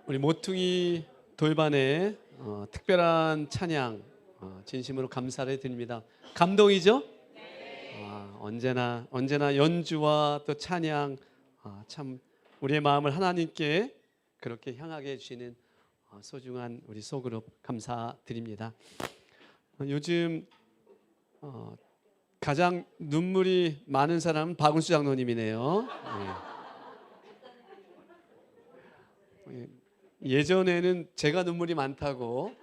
우리 모퉁이 돌반의 특별한 찬양 진심으로 감사를 드립니다. 감동이죠? 언제나 연주와 또 찬양 참 우리의 마음을 하나님께 그렇게 향하게 해주시는 소중한 우리 소그룹 감사드립니다. 요즘 가장 눈물이 많은 사람은 박은수 장로님이네요. 예전에는 제가 눈물이 많다고.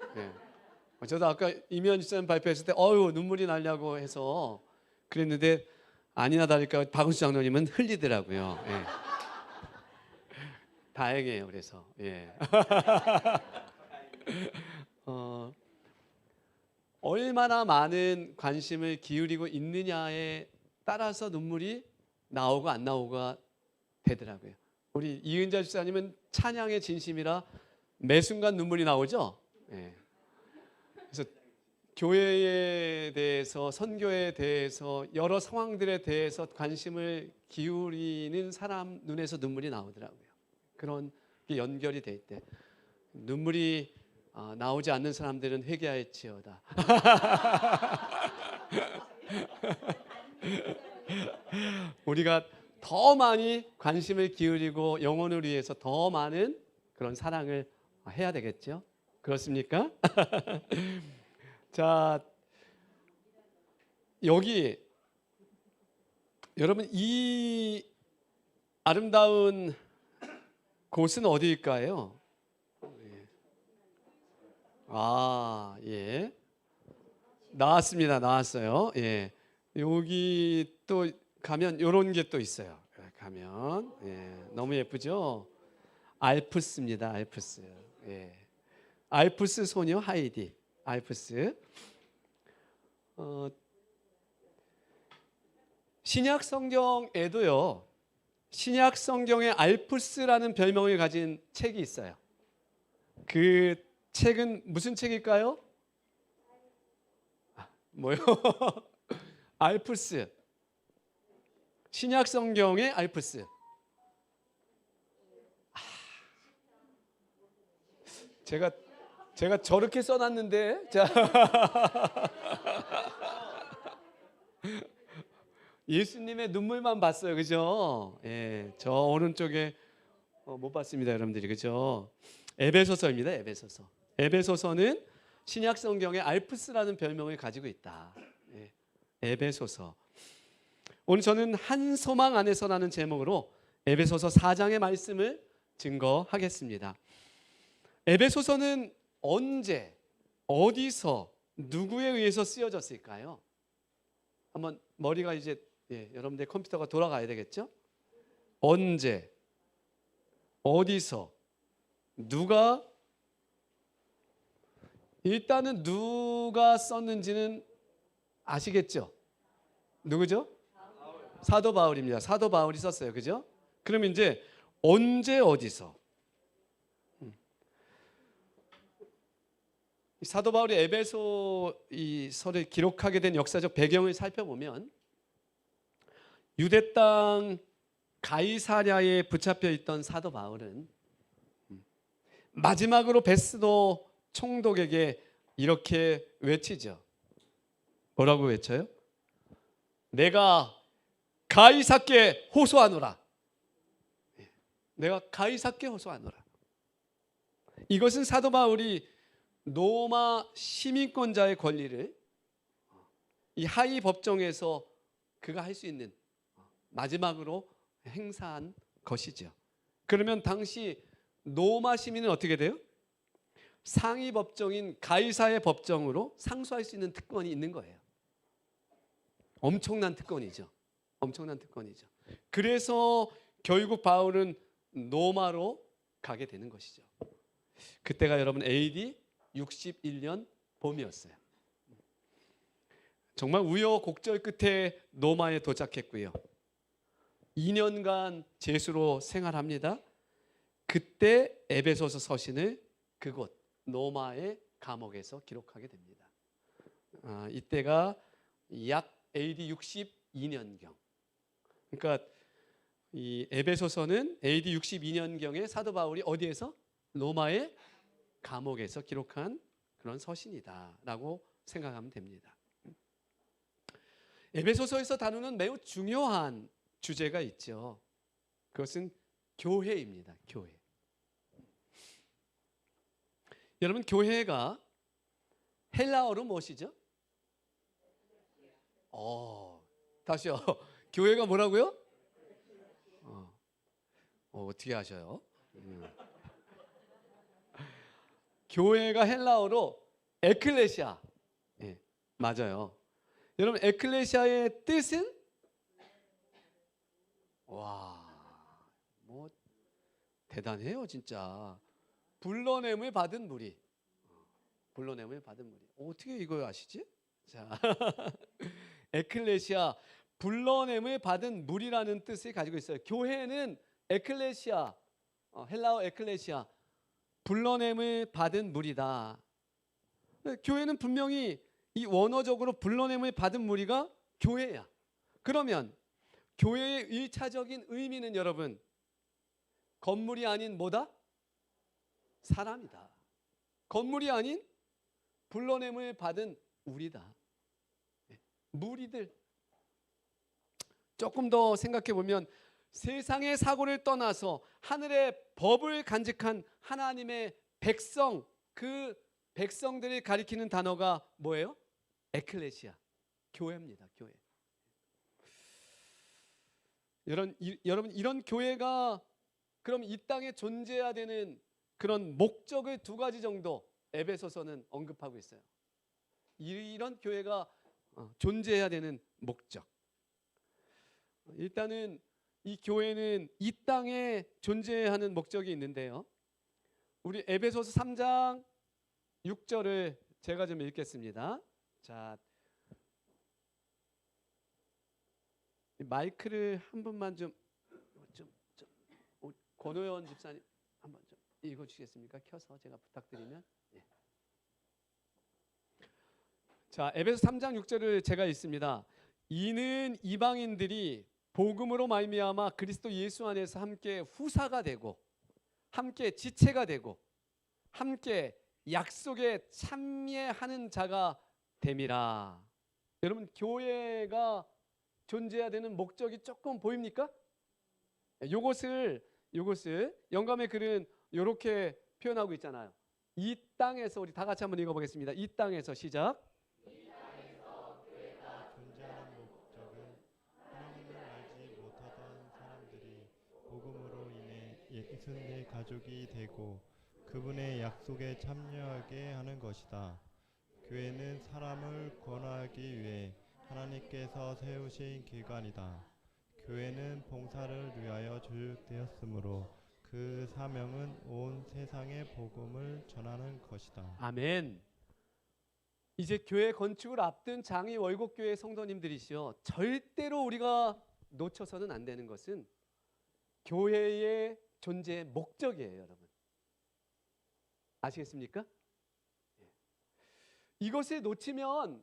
저도 아까 이면 집사님 발표했을 때 눈물이 나려고 해서 그랬는데 아니나 다를까 박은수 장로님은 흘리더라고요. 다행이에요. 그래서 얼마나 많은 관심을 기울이고 있느냐에 따라서 눈물이 나오고 안 나오고가 되더라고요. 우리 이은자 집사님은 찬양의 진심이라 매 순간 눈물이 나오죠. 그래서 교회에 대해서, 선교에 대해서, 여러 상황들에 대해서 관심을 기울이는 사람 눈에서 눈물이 나오더라고요. 그런 게 연결이 될 때 눈물이 나오지 않는 사람들은 회개하였지어다. 우리가 더 많이 관심을 기울이고 영혼을 위해서 더 많은 그런 사랑을 해야 되겠죠? 그렇습니까? 자, 여기 여러분 이 아름다운 곳은 어디일까요? 나왔어요. 여기 또 가면 이런 게 또 있어요. 가면 너무 예쁘죠? 알프스입니다. 알프스. 알프스 소녀 하이디. 알프스. 신약 성경에도요. 신약 성경에 알프스라는 별명을 가진 책이 있어요. 그 책은 무슨 책일까요? 뭐요? 알프스. 신약 성경의 알프스. 제가 저렇게 써놨는데, 자, 예수님의 눈물만 봤어요, 그죠? 저 오른쪽에 못 봤습니다, 여러분들이, 그죠? 에베소서입니다, 에베소서. 에베소서는 신약 성경의 알프스라는 별명을 가지고 있다. 에베소서. 오늘 저는 한 소망 안에서라는 제목으로 에베소서 4장의 말씀을 증거하겠습니다. 에베소서는 언제, 어디서, 누구에 의해서 쓰여졌을까요? 한번 머리가 이제 여러분들 컴퓨터가 돌아가야 되겠죠? 언제, 어디서, 누가, 일단은 누가 썼는지는 아시겠죠? 누구죠? 사도 바울입니다. 사도 바울이 썼어요. 그죠? 그러면 이제 언제 어디서? 사도 바울이 에베소 이 서를 기록하게 된 역사적 배경을 살펴보면 유대 땅 가이사랴에 붙잡혀 있던 사도 바울은 마지막으로 베스도 총독에게 이렇게 외치죠. 뭐라고 외쳐요? 내가 가이사께 호소하노라. 내가 가이사께 호소하노라. 이것은 사도 바울이 로마 시민권자의 권리를 이 하위 법정에서 그가 할 수 있는 마지막으로 행사한 것이죠. 그러면 당시 로마 시민은 어떻게 돼요? 상위 법정인 가이사의 법정으로 상소할 수 있는 특권이 있는 거예요. 엄청난 특권이죠. 엄청난 특권이죠. 그래서 결국 바울은 로마로 가게 되는 것이죠. 그때가 여러분 AD 61년 봄이었어요. 정말 우여곡절 끝에 로마에 도착했고요. 2년간 제수로 생활합니다. 그때 에베소서 서신을 그곳 로마의 감옥에서 기록하게 됩니다. 이때가 약 AD 62년경. 그러니까 이 에베소서는 AD 62년경에 사도 바울이 어디에서? 로마의 감옥에서 기록한 그런 서신이다라고 생각하면 됩니다. 에베소서에서 다루는 매우 중요한 주제가 있죠. 그것은 교회입니다. 교회. 여러분, 교회가 헬라어로 무엇이죠? 다시요. 교회가 뭐라고요? 어떻게 하셔요? 교회가 헬라어로 에클레시아. 예, 맞아요. 여러분, 에클레시아의 뜻은? 와, 뭐 대단해요, 진짜. 불러냄을 받은 무리. 불러냄을 받은 무리. 어떻게 이걸 아시지? 자, 에클레시아, 불러냄을 받은 무리라는 뜻을 가지고 있어요. 교회는 에클레시아, 헬라어 에클레시아, 불러냄을 받은 무리다. 교회는 분명히 이 원어적으로 불러냄을 받은 무리가 교회야. 그러면 교회의 1차적인 의미는 여러분, 건물이 아닌 뭐다? 사람이다. 건물이 아닌 불러냄을 받은 우리다. 무리들. 조금 더 생각해 보면 세상의 사고를 떠나서 하늘의 법을 간직한 하나님의 백성, 그 백성들을 가리키는 단어가 뭐예요? 에클레시아, 교회입니다. 교회. 여러분, 이런 교회가 그럼 이 땅에 존재해야 되는 그런 목적을 두 가지 정도 에베소서는 언급하고 있어요. 이런 교회가 존재해야 되는 목적. 일단은 이 교회는 이 땅에 존재하는 목적이 있는데요. 우리 에베소서 3장 6절을 제가 좀 읽겠습니다. 자, 마이크를 한 번만 좀 권호연 집사님 한번 좀 읽어주시겠습니까? 켜서 제가 부탁드리면. 예. 자, 에베소 3장 6절을 제가 읽습니다. 이는 이방인들이 복음으로 말미암아 그리스도 예수 안에서 함께 후사가 되고 함께 지체가 되고 함께 약속에 참여하는 자가 됨이라. 여러분, 교회가 존재해야 되는 목적이 조금 보입니까? 요것을 영감의 글은 이렇게 표현하고 있잖아요. 이 땅에서, 우리 다 같이 한번 읽어보겠습니다. 이 땅에서 시작. 이 땅에서 교회가 존재하는 목적은 하나님을 알지 못하던 사람들이 복음으로 인해 예수님의 가족이 되고 그분의 약속에 참여하게 하는 것이다. 교회는 사람을 권하기 위해 하나님께서 세우신 기관이다. 교회는 봉사를 위하여 조직되었으므로 그 사명은 온 세상에 복음을 전하는 것이다. 아멘. 이제 교회 건축을 앞둔 장이 월곡교회 성도님들이시여, 절대로 우리가 놓쳐서는 안 되는 것은 교회의 존재의 목적이에요, 여러분. 아시겠습니까? 이것을 놓치면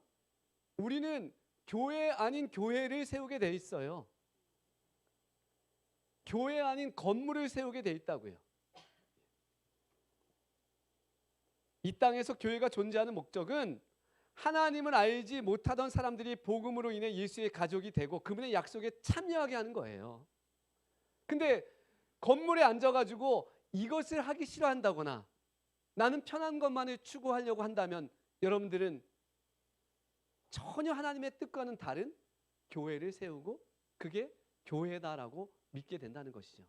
우리는 교회 아닌 교회를 세우게 돼 있어요. 교회 아닌 건물을 세우게 돼 있다고요. 이 땅에서 교회가 존재하는 목적은 하나님을 알지 못하던 사람들이 복음으로 인해 예수의 가족이 되고 그분의 약속에 참여하게 하는 거예요. 근데 건물에 앉아가지고 이것을 하기 싫어한다거나 나는 편한 것만을 추구하려고 한다면 여러분들은 전혀 하나님의 뜻과는 다른 교회를 세우고 그게 교회다라고 믿게 된다는 것이죠.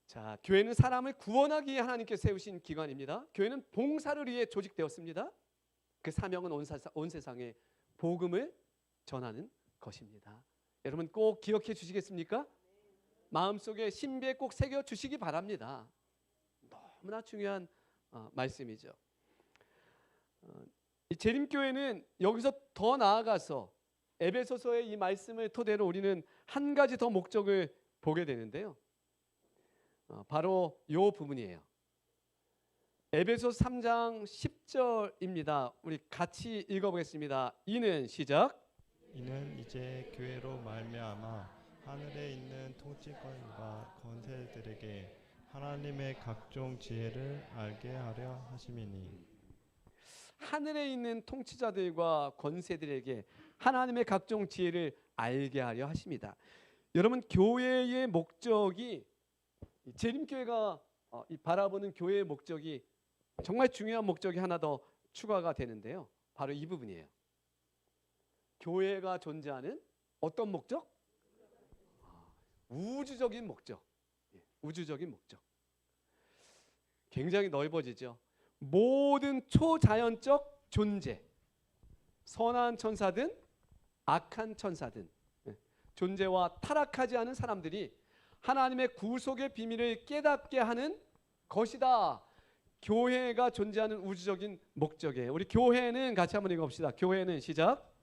자, 교회는 사람을 구원하기 위해 하나님께 세우신 기관입니다. 교회는 봉사를 위해 조직되었습니다. 그 사명은 온 세상에 복음을 전하는 것입니다. 여러분 꼭 기억해 주시겠습니까? 마음속에 신비에 꼭 새겨 주시기 바랍니다. 너무나 중요한 말씀이죠. 이 재림교회는 여기서 더 나아가서 에베소서의 이 말씀을 토대로 우리는 한 가지 더 목적을 보게 되는데요. 바로 이 부분이에요. 에베소서 3장 10절입니다. 우리 같이 읽어보겠습니다. 이는 시작. 이는 이제 교회로 말미암아 하늘에 있는 통치권과 권세들에게 하나님의 각종 지혜를 알게 하려 하심이니. 하늘에 있는 통치자들과 권세들에게 하나님의 각종 지혜를 알게 하려 하십니다. 여러분, 교회의 목적이, 재림교회가 바라보는 교회의 목적이 정말 중요한 목적이 하나 더 추가가 되는데요. 바로 이 부분이에요. 교회가 존재하는 어떤 목적? 우주적인 목적. 우주적인 목적. 굉장히 넓어지죠. 모든 초자연적 존재, 선한 천사든 악한 천사든 존재와 타락하지 않은 사람들이 하나님의 구속의 비밀을 깨닫게 하는 것이다. 교회가 존재하는 우주적인 목적이에요. 우리 교회는 같이 한번 읽어봅시다. 교회는 시작.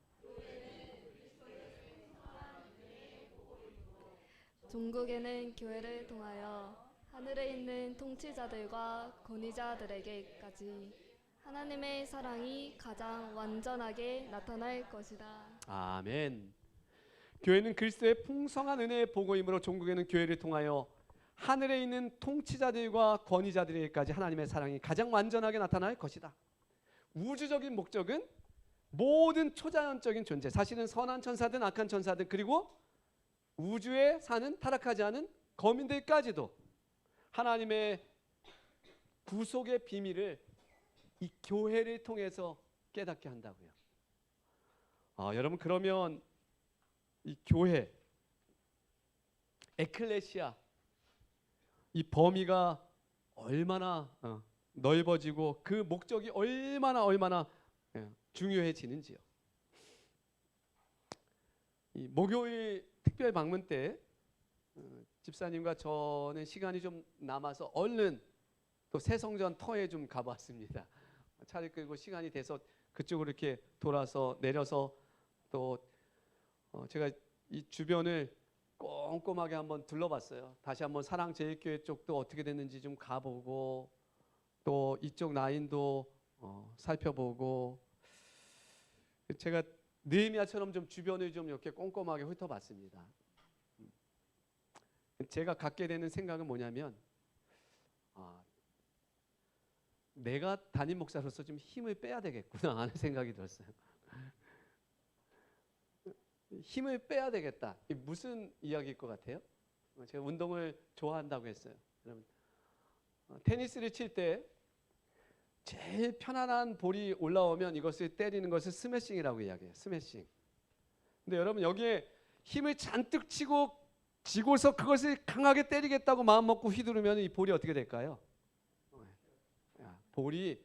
종국에는 교회를 통하여 하늘에 있는 통치자들과 권위자들에게까지 하나님의 사랑이 가장 완전하게 나타날 것이다. 아멘. 교회는 그리스도의 풍성한 은혜의 보고이므로 종국에는 교회를 통하여 하늘에 있는 통치자들과 권위자들에게까지 하나님의 사랑이 가장 완전하게 나타날 것이다. 우주적인 목적은 모든 초자연적인 존재, 사실은 선한 천사든 악한 천사든, 그리고 우주에 사는 타락하지 않은 거민들까지도 하나님의 구속의 비밀을 이 교회를 통해서 깨닫게 한다고요. 여러분, 그러면 이 교회, 에클레시아, 이 범위가 얼마나 넓어지고 그 목적이 얼마나 중요해지는지요. 이 목요일 특별 방문 때 집사님과 저는 시간이 좀 남아서 얼른 또 새성전 터에 좀 가봤습니다. 차를 끌고 시간이 돼서 그쪽으로 이렇게 돌아서 내려서 또 제가 이 주변을 꼼꼼하게 한번 둘러봤어요. 다시 한번 사랑제일교회 쪽도 어떻게 됐는지 좀 가보고 또 이쪽 라인도 살펴보고, 제가 느헤미야처럼 좀 주변을 좀 이렇게 꼼꼼하게 훑어봤습니다. 제가 갖게 되는 생각은 뭐냐면, 내가 담임 목사로서 좀 힘을 빼야 되겠구나 하는 생각이 들었어요. 힘을 빼야 되겠다. 이게 무슨 이야기일 것 같아요? 제가 운동을 좋아한다고 했어요. 여러분, 테니스를 칠 때 제일 편안한 볼이 올라오면 이것을 때리는 것을 스매싱이라고 이야기해요. 스매싱. 근데 여러분, 여기에 힘을 잔뜩 쥐고서 그것을 강하게 때리겠다고 마음 먹고 휘두르면 이 볼이 어떻게 될까요? 볼이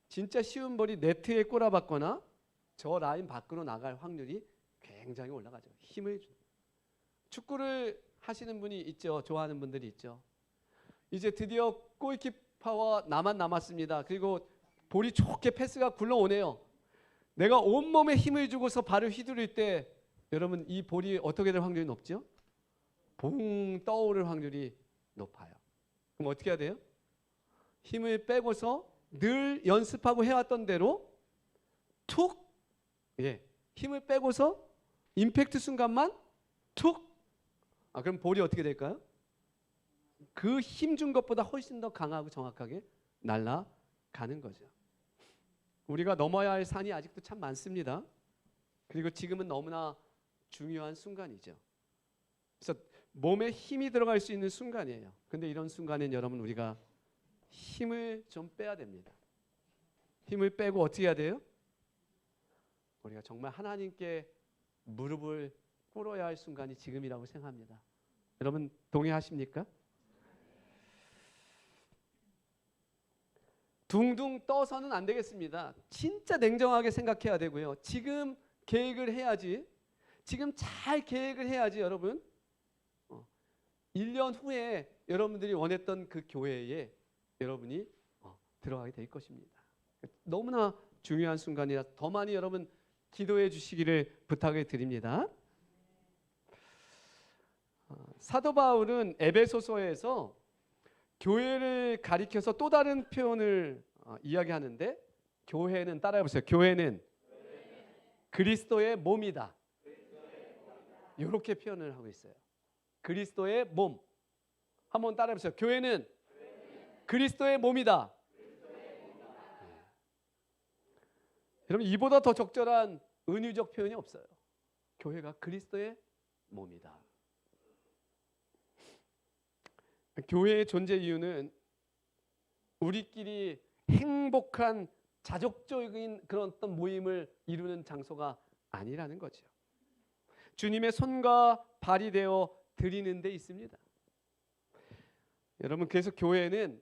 진짜 쉬운 볼이 네트에 꼬라박거나 저 라인 밖으로 나갈 확률이 굉장히 올라가죠. 축구를 하시는 분이 있죠. 좋아하는 분들이 있죠. 이제 드디어 골키퍼와 나만 남았습니다. 그리고 볼이 좋게 패스가 굴러오네요. 내가 온몸에 힘을 주고서 발을 휘두를 때 여러분, 이 볼이 어떻게 될 확률이 높죠? 봉 떠오를 확률이 높아요. 그럼 어떻게 해야 돼요? 힘을 빼고서 늘 연습하고 해왔던 대로 툭, 힘을 빼고서 임팩트 순간만 툭. 그럼 볼이 어떻게 될까요? 그 힘 준 것보다 훨씬 더 강하고 정확하게 날아가는 거죠. 우리가 넘어야 할 산이 아직도 참 많습니다. 그리고 지금은 너무나 중요한 순간이죠. 그래서 몸에 힘이 들어갈 수 있는 순간이에요. 근데 이런 순간엔 여러분, 우리가 힘을 좀 빼야 됩니다. 힘을 빼고 어떻게 해야 돼요? 우리가 정말 하나님께 무릎을 꿇어야 할 순간이 지금이라고 생각합니다. 여러분, 동의하십니까? 둥둥 떠서는 안 되겠습니다. 진짜 냉정하게 생각해야 되고요. 지금 계획을 해야지. 지금 잘 계획을 해야지 여러분, 1년 후에 여러분들이 원했던 그 교회에 여러분이 들어가게 될 것입니다. 너무나 중요한 순간이라 더 많이 여러분 기도해 주시기를 부탁을 드립니다. 사도 바울은 에베소서에서 교회를 가리켜서 또 다른 표현을 이야기하는데, 교회는, 따라해 보세요. 교회는 그리스도의 몸이다. 이렇게 표현을 하고 있어요. 그리스도의 몸. 한번 따라해 보세요. 교회는 그리스도의 몸이다. 여러분 이보다 더 적절한 은유적 표현이 없어요. 교회가 그리스도의 몸이다. 교회의 존재 이유는 우리끼리 행복한 자족적인 그런 어떤 모임을 이루는 장소가 아니라는 거죠. 주님의 손과 발이 되어 드리는 데 있습니다. 여러분 그래서 교회는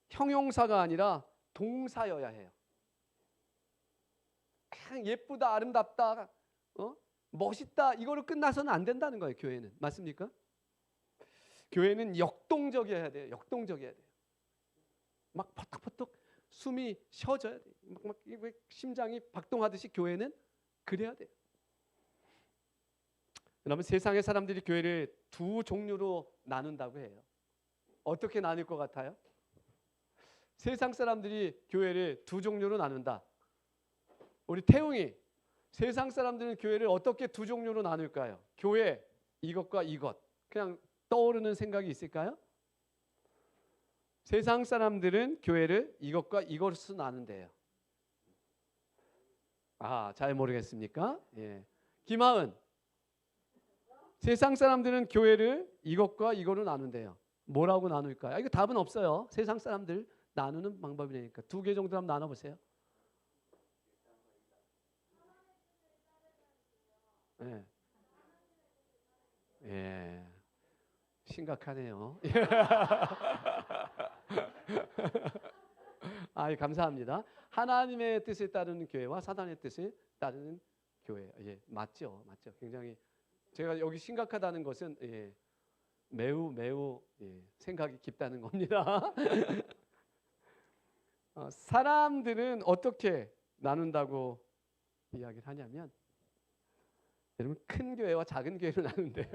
형용사가 아니라 동사여야 해요. 그냥 예쁘다, 아름답다, 멋있다 이거로 끝나서는 안 된다는 거예요. 교회는 맞습니까? 교회는 역동적이어야 돼요. 역동적이어야 돼요. 막 퍼뜩퍼뜩 숨이 쉬어져야 돼요. 막 심장이 박동하듯이 교회는 그래야 돼요. 여러분 세상의 사람들이 교회를 두 종류로 나눈다고 해요. 어떻게 나눌 것 같아요? 세상 사람들이 교회를 두 종류로 나눈다. 우리 태웅이 세상 사람들은 교회를 어떻게 두 종류로 나눌까요? 교회 이것과 이것 그냥 떠오르는 생각이 있을까요? 세상 사람들은 교회를 이것과 이것으로 나눈대요. 잘 모르겠습니까? 예. 김하은 세상 사람들은 교회를 이것과 이거로 나눈대요. 뭐라고 나눌까요? 이거 답은 없어요. 세상 사람들 나누는 방법이니까 두 개 정도 한번 나눠보세요. 예. 예. 심각하네요. 감사합니다. 하나님의 뜻에 따르는 교회와 사단의 뜻에 따르는 교회. 예, 맞죠. 굉장히 제가 여기 심각하다는 것은 매우 생각이 깊다는 겁니다. 사람들은 어떻게 나눈다고 이야기를 하냐면 여러분 큰 교회와 작은 교회로 나눈대요.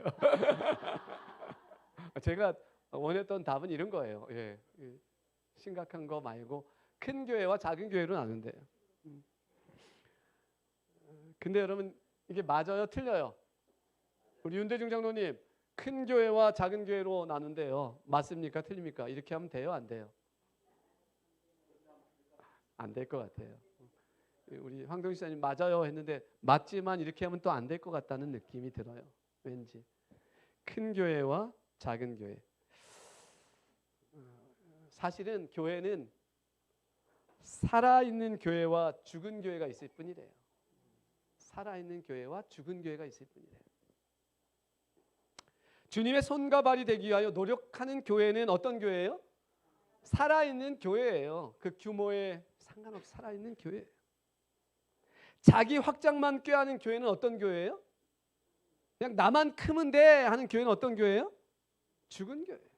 제가 원했던 답은 이런 거예요. 심각한 거 말고 큰 교회와 작은 교회로 나눈대요. 근데 여러분 이게 맞아요, 틀려요? 우리 윤대중 장로님 큰 교회와 작은 교회로 나눈대요. 맞습니까, 틀립니까? 이렇게 하면 돼요, 안 돼요? 안 될 것 같아요. 우리 황동희 씨님 맞아요 했는데 맞지만 이렇게 하면 또 안 될 것 같다는 느낌이 들어요. 왠지 큰 교회와 작은 교회. 사실은 교회는 살아있는 교회와 죽은 교회가 있을 뿐이래요. 살아있는 교회와 죽은 교회가 있을 뿐이래요. 주님의 손과 발이 되기 위하여 노력하는 교회는 어떤 교회예요? 살아있는 교회예요. 그 규모에 상관없이 살아있는 교회예요. 자기 확장만 꾀하는 교회는 어떤 교회예요? 그냥 나만 크면 돼 하는 교회는 어떤 교회예요? 죽은 교회예요.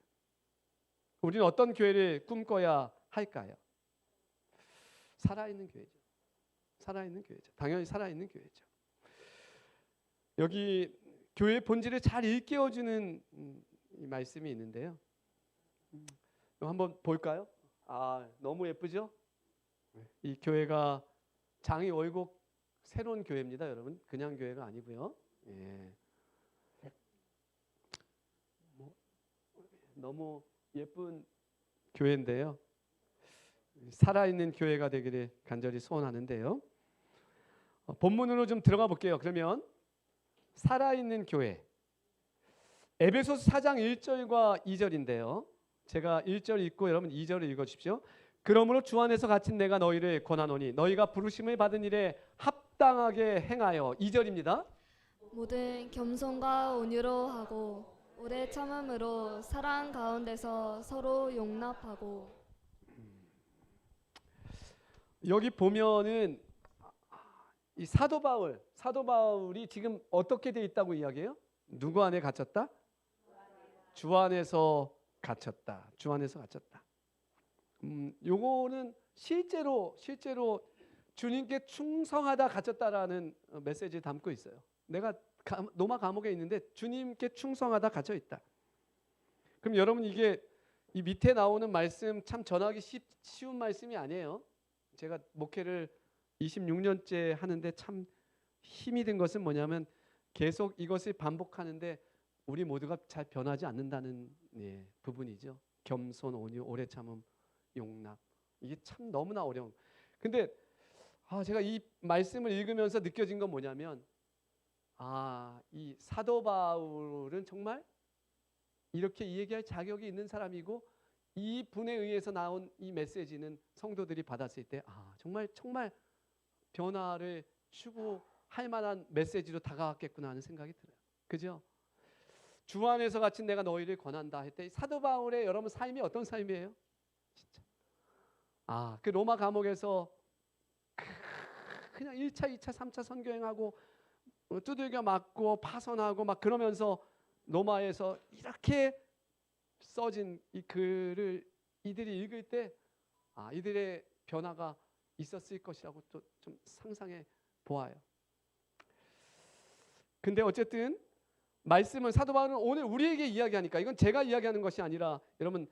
우리는 어떤 교회를 꿈꿔야 할까요? 살아있는 교회죠. 살아있는 교회죠. 당연히 살아있는 교회죠. 여기 교회의 본질을 잘 일깨워주는 이 말씀이 있는데요. 한번 볼까요? 너무 예쁘죠? 이 교회가 장이 월곡 새로운 교회입니다, 여러분. 그냥 교회가 아니고요. 너무 예쁜 교회인데요. 살아있는 교회가 되기를 간절히 소원하는데요. 본문으로 좀 들어가 볼게요. 그러면 살아있는 교회. 에베소서 4장 1절과 2절인데요. 제가 1절 읽고 여러분 2절을 읽어주십시오. 그러므로 주 안에서 갇힌 내가 너희를 권하노니 너희가 부르심을 받은 일에 합당하게 행하여 2절입니다. 모든 겸손과 온유로 하고 오래 참음으로 사랑 가운데서 서로 용납하고. 여기 보면은 이 사도 바울이 지금 어떻게 돼 있다고 이야기해요? 누구 안에 갇혔다? 주 안에서 갇혔다. 주 안에서 갇혔다. 요거는 실제로 주님께 충성하다 갇혔다라는 메시지를 담고 있어요. 내가 로마 감옥에 있는데 주님께 충성하다 갇혀 있다. 그럼 여러분 이게 이 밑에 나오는 말씀 참 전하기 쉬운 말씀이 아니에요. 제가 목회를 26년째 하는데 참 힘이 든 것은 뭐냐면 계속 이것을 반복하는데 우리 모두가 잘 변하지 않는다는 부분이죠. 겸손, 온유, 오래 참음, 용납. 이게 참 너무나 어려운. 근데 제가 이 말씀을 읽으면서 느껴진 건 뭐냐면 이 사도 바울은 정말 이렇게 얘기할 자격이 있는 사람이고 이 분에 의해서 나온 이 메시지는 성도들이 받았을 때 정말 변화를 추구할 만한 메시지로 다가왔겠구나 하는 생각이 들어요. 그죠? 주 안에서 갇힌 내가 너희를 권한다 할 때 사도 바울의 여러분 삶이 어떤 삶이에요? 진짜. 그 로마 감옥에서 그냥 1차, 2차, 3차 선교행하고 두들겨 맞고 파선하고 막 그러면서 로마에서 이렇게 써진 이 글을 이들이 읽을 때 이들의 변화가 있었을 것이라고 또 좀 상상해 보아요. 근데 어쨌든 말씀은 사도 바울은 오늘 우리에게 이야기하니까 이건 제가 이야기하는 것이 아니라 여러분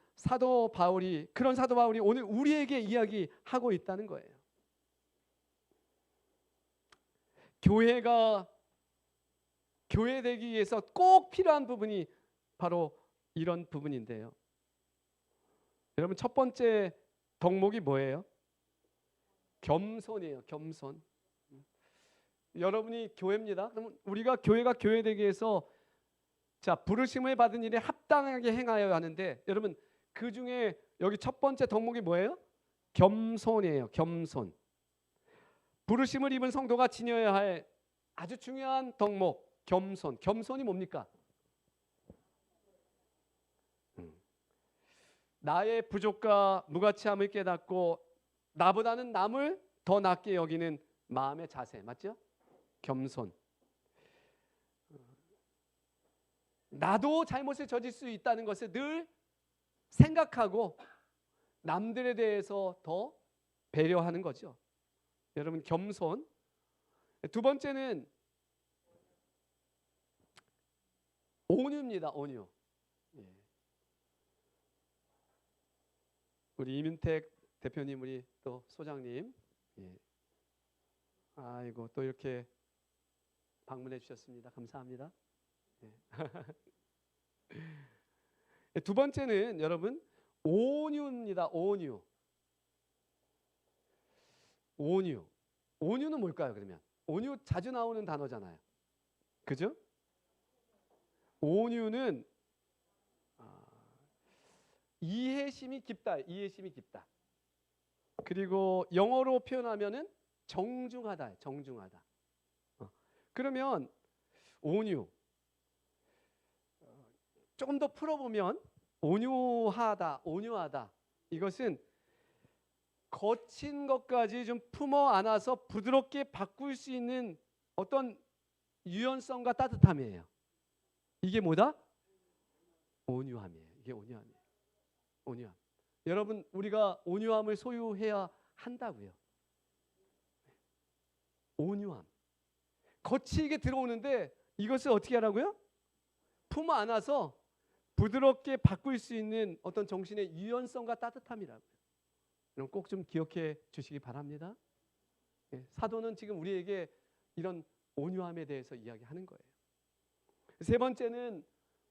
그런 사도 바울이 오늘 우리에게 이야기하고 있다는 거예요. 교회가 교회되기 위해서 꼭 필요한 부분이 바로 이런 부분인데요. 여러분 첫 번째 덕목이 뭐예요? 겸손이에요. 겸손. 여러분이 교회입니다. 그러면 우리가 교회가 교회되기 위해서 부르심을 받은 일에 합당하게 행하여야 하는데 여러분 그 중에 여기 첫 번째 덕목이 뭐예요? 겸손이에요. 겸손. 부르심을 입은 성도가 지녀야 할 아주 중요한 덕목 겸손. 겸손이 뭡니까? 나의 부족과 무가치함을 깨닫고 나보다는 남을 더 낮게 여기는 마음의 자세 맞죠? 겸손. 나도 잘못을 저질 수 있다는 것을 늘 생각하고 남들에 대해서 더 배려하는 거죠. 여러분 겸손. 두 번째는 온유입니다. 온유. 우리 이민택 대표님, 우리 또 소장님, 아이고 또 이렇게 방문해 주셨습니다. 감사합니다. 두 번째는 여러분 온유입니다. 온유. 온유. 온유는 뭘까요? 그러면 온유 자주 나오는 단어잖아요. 그죠? 온유는 이해심이 깊다. 이해심이 깊다. 그리고 영어로 표현하면은 정중하다. 정중하다. 그러면 온유. 조금 더 풀어보면 온유하다. 온유하다. 이것은 거친 것까지 좀 품어 안아서 부드럽게 바꿀 수 있는 어떤 유연성과 따뜻함이에요. 이게 뭐다? 온유함이에요. 이게 온유함이에요. 온유함. 여러분 우리가 온유함을 소유해야 한다고요. 온유함. 거칠게 들어오는데 이것을 어떻게 하라고요? 품어 안아서 부드럽게 바꿀 수 있는 어떤 정신의 유연성과 따뜻함이라고요. 그럼 꼭 좀 기억해 주시기 바랍니다. 사도는 지금 우리에게 이런 온유함에 대해서 이야기하는 거예요. 세 번째는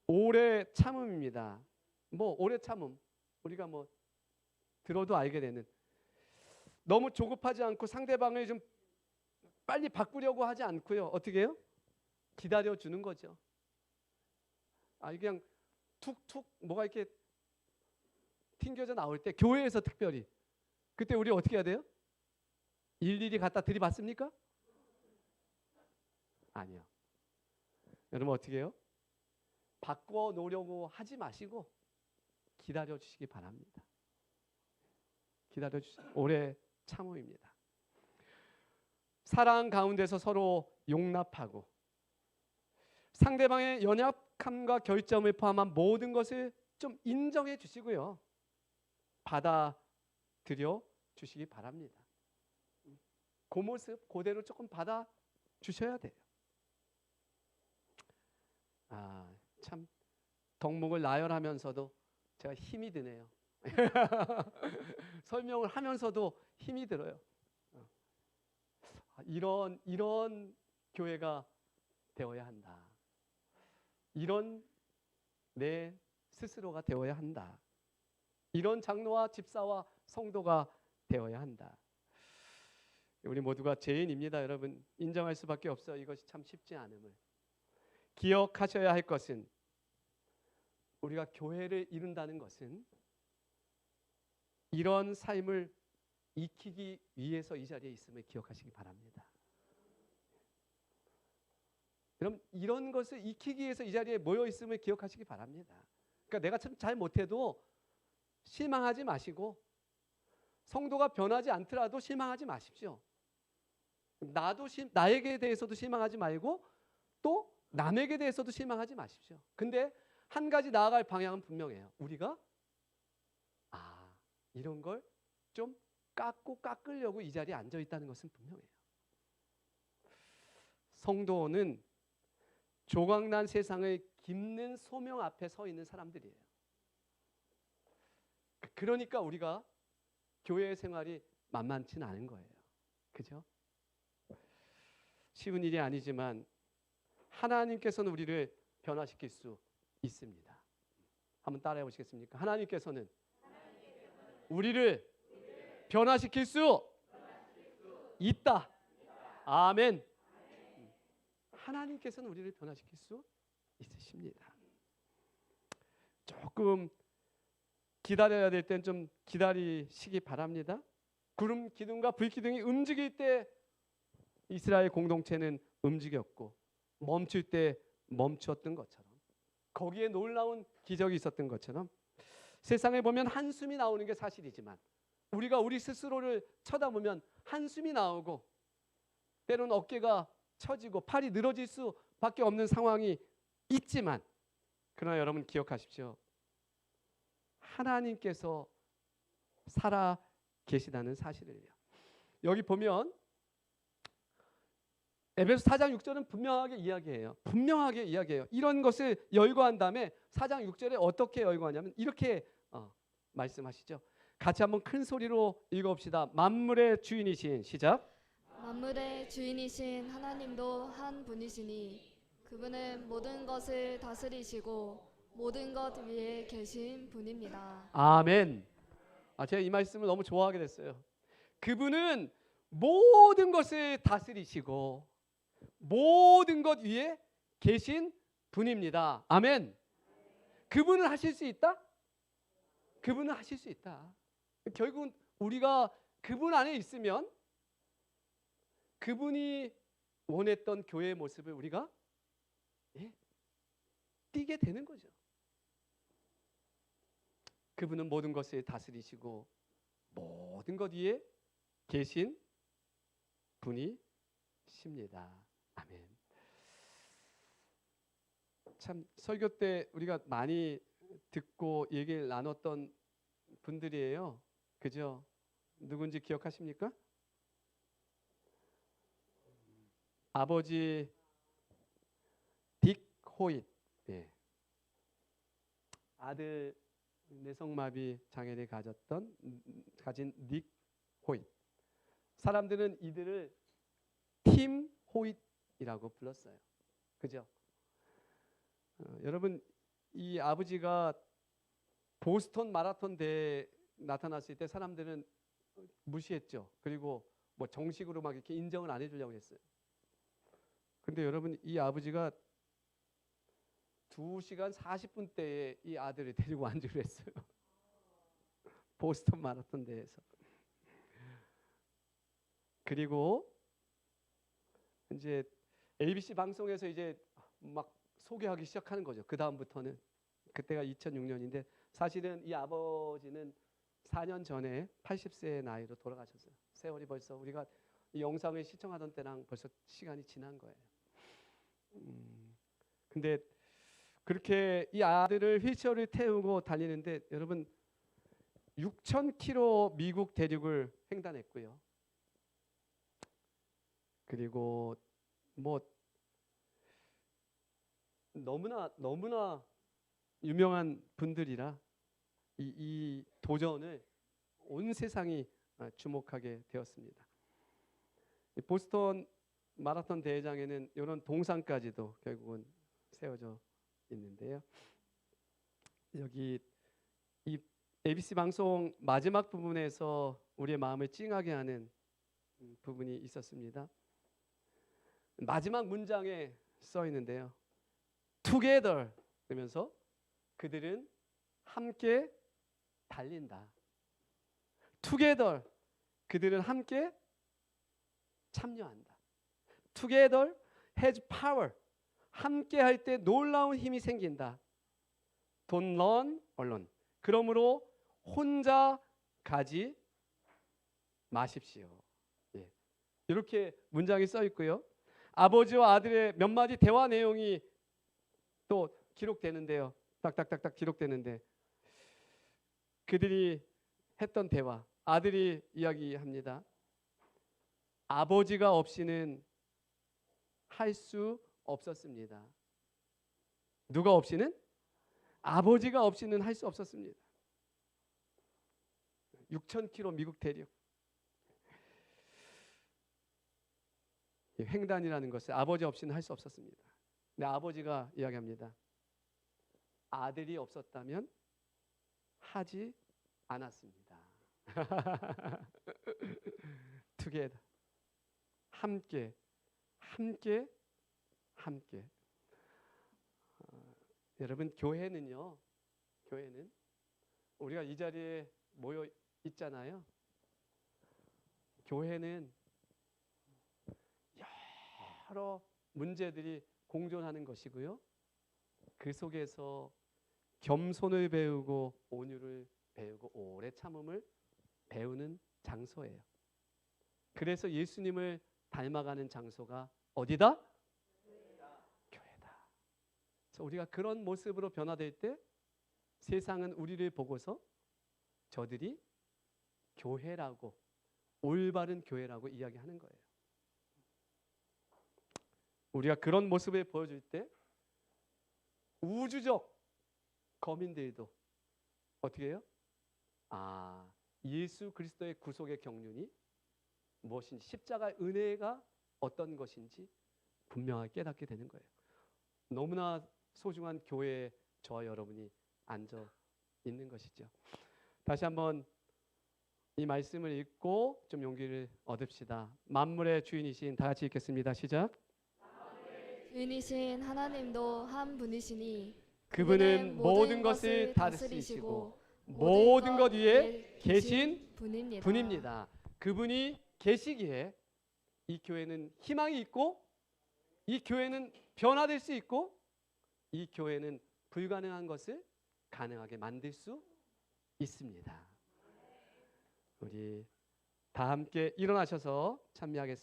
오래 참음입니다. 오래 참음. 우리가 들어도 알게 되는 너무 조급하지 않고 상대방을 좀 빨리 바꾸려고 하지 않고요. 어떻게 해요? 기다려 주는 거죠. 그냥 툭툭 뭐가 이렇게 튕겨져 나올 때 교회에서 특별히 그때 우리 어떻게 해야 돼요? 일일이 갖다 들이받습니까? 아니요. 여러분 어떻게 해요? 바꿔 놓으려고 하지 마시고 기다려 주시기 바랍니다. 기다려 주시기 오래 참음입니다. 사랑 가운데서 서로 용납하고 상대방의 연약함과 결점을 포함한 모든 것을 좀 인정해 주시고요. 받아들여 주시기 바랍니다. 그 모습 그대로 조금 받아 주셔야 돼요. 참 덕목을 나열하면서도 제가 힘이 드네요. 설명을 하면서도 힘이 들어요. 이런 교회가 되어야 한다. 이런 내 스스로가 되어야 한다. 이런 장로와 집사와 성도가 되어야 한다. 우리 모두가 죄인입니다. 여러분 인정할 수밖에 없어. 이것이 참 쉽지 않음을. 기억하셔야 할 것은 우리가 교회를 이룬다는 것은 이런 삶을 익히기 위해서 이 자리에 있음을 기억하시기 바랍니다. 여러분 이런 것을 익히기 위해서 이 자리에 모여 있음을 기억하시기 바랍니다. 그러니까 내가 참 잘 못해도 실망하지 마시고 성도가 변하지 않더라도 실망하지 마십시오. 나에게 대해서도 실망하지 말고 또 남에게 대해서도 실망하지 마십시오. 근데 한 가지 나아갈 방향은 분명해요. 우리가 이런 걸 좀 깎으려고 이 자리에 앉아 있다는 것은 분명해요. 성도는 조각난 세상을 깁는 소명 앞에 서 있는 사람들이에요. 그러니까 우리가 교회 생활이 만만치는 않은 거예요. 그죠? 쉬운 일이 아니지만 하나님께서는 우리를 변화시킬 수 있습니다. 한번 따라해 보시겠습니까? 하나님께서는 우리를 변화시킬 수 있다. 아멘. 하나님께서는 우리를 변화시킬 수 있으십니다. 조금 기다려야 될 땐 좀 기다리시기 바랍니다. 구름 기둥과 불 기둥이 움직일 때 이스라엘 공동체는 움직였고 멈출 때 멈추었던 것처럼 거기에 놀라운 기적이 있었던 것처럼 세상에 보면 한숨이 나오는 게 사실이지만 우리가 우리 스스로를 쳐다보면 한숨이 나오고 때로는 어깨가 처지고 팔이 늘어질 수밖에 없는 상황이 있지만 그러나 여러분 기억하십시오. 하나님께서 살아 계시다는 사실을요. 여기 보면 에베소 4장 6절은 분명하게 이야기해요. 이런 것을 열거한 다음에 4장 6절에 어떻게 열거하냐면 이렇게 말씀하시죠. 같이 한번 큰 소리로 읽어봅시다. 만물의 주인이신 시작. 만물의 주인이신 하나님도 한 분이시니 그분은 모든 것을 다스리시고 모든 것 위에 계신 분입니다. 아멘. 제가 이 말씀을 너무 좋아하게 됐어요. 그분은 모든 것을 다스리시고 모든 것 위에 계신 분입니다. 아멘. 그분은 하실 수 있다? 그분은 하실 수 있다. 결국은 우리가 그분 안에 있으면 그분이 원했던 교회의 모습을 우리가 띠게 되는 거죠. 그분은 모든 것을 다스리시고 모든 것 위에 계신 분이십니다. 아멘. 참 설교 때 우리가 많이 듣고 얘기를 나눴던 분들이에요. 그죠? 누군지 기억하십니까? 아버지 딕 호잇. 아들 뇌성마비 장애를 가진 닉 호잇. 사람들은 이들을 팀 호잇이라고 불렀어요. 그죠? 여러분 이 아버지가 보스턴 마라톤 대회에 나타났을 때 사람들은 무시했죠. 그리고 뭐 정식으로 막 이렇게 인정을 안 해주려고 했어요. 근데 여러분 이 아버지가 2시간 40분대에 이 아들을 데리고 완주를 했어요. 보스턴 마라톤 대회에서. 그리고 이제 ABC 방송에서 이제 막 소개하기 시작하는 거죠. 그 다음부터는. 그때가 2006년인데 사실은 이 아버지는 4년 전에 80세의 나이로 돌아가셨어요. 세월이 벌써 우리가 이 영상을 시청하던 때랑 벌써 시간이 지난 거예요. 근데 그렇게 이 아들을 휠체어를 태우고 달리는데 여러분 6,000km 미국 대륙을 횡단했고요. 그리고 뭐 너무나 유명한 분들이라 이 도전을 온 세상이 주목하게 되었습니다. 이 보스턴 마라톤 대회장에는 이런 동상까지도 결국은 세워져 있는데요. 여기 이 ABC 방송 마지막 부분에서 우리의 마음을 찡하게 하는 부분이 있었습니다. 마지막 문장에 써 있는데요. Together 그러면서 그들은 함께 달린다. Together 그들은 함께 참여한다. Together has power. 함께 할 때 놀라운 힘이 생긴다. Don't run alone. 그러므로 혼자 가지 마십시오. 예. 이렇게 문장이 써 있고요. 아버지와 아들의 몇 마디 대화 내용이 또 기록되는데요. 딱딱딱딱 기록되는데 그들이 했던 대화, 아들이 이야기합니다. 아버지가 없이는 할 수 없었습니다. 누가 없이는? 아버지가 없이는 할 수 없었습니다. 6,000km 미국 대륙. 횡단이라는 것을 아버지 없이는 할 수 없었습니다. 근데 아버지가 이야기합니다. 아들이 없었다면 하지 않았습니다. Together. 함께. 여러분 교회는요. 교회는 우리가 이 자리에 모여 있잖아요. 교회는 여러 문제들이 공존하는 것이고요. 그 속에서 겸손을 배우고 온유를 배우고 오래 참음을 배우는 장소예요. 그래서 예수님을 닮아가는 장소가 어디다? 교회다. 그래서 우리가 그런 모습으로 변화될 때 세상은 우리를 보고서 저들이 교회라고 올바른 교회라고 이야기하는 거예요. 우리가 그런 모습을 보여줄 때 우주적 거민들도 어떻게 해요? 아, 예수 그리스도의 구속의 경륜이 무엇인지 십자가의 은혜가 어떤 것인지 분명하게 깨닫게 되는 거예요. 너무나 소중한 교회에 저와 여러분이 앉아 있는 것이죠. 다시 한번 이 말씀을 읽고 좀 용기를 얻읍시다. 만물의 주인이신 다 같이 읽겠습니다. 시작. 주인이신 하나님도 한 분이시니 그분은 모든 것을 다스리시고 모든 것 위에 계신 분입니다. 그분이 계시기에 이 교회는 희망이 있고 이 교회는 변화될 수 있고 이 교회는 불가능한 것을 가능하게 만들 수 있습니다. 우리 다 함께 일어나셔서 찬미하겠습니다.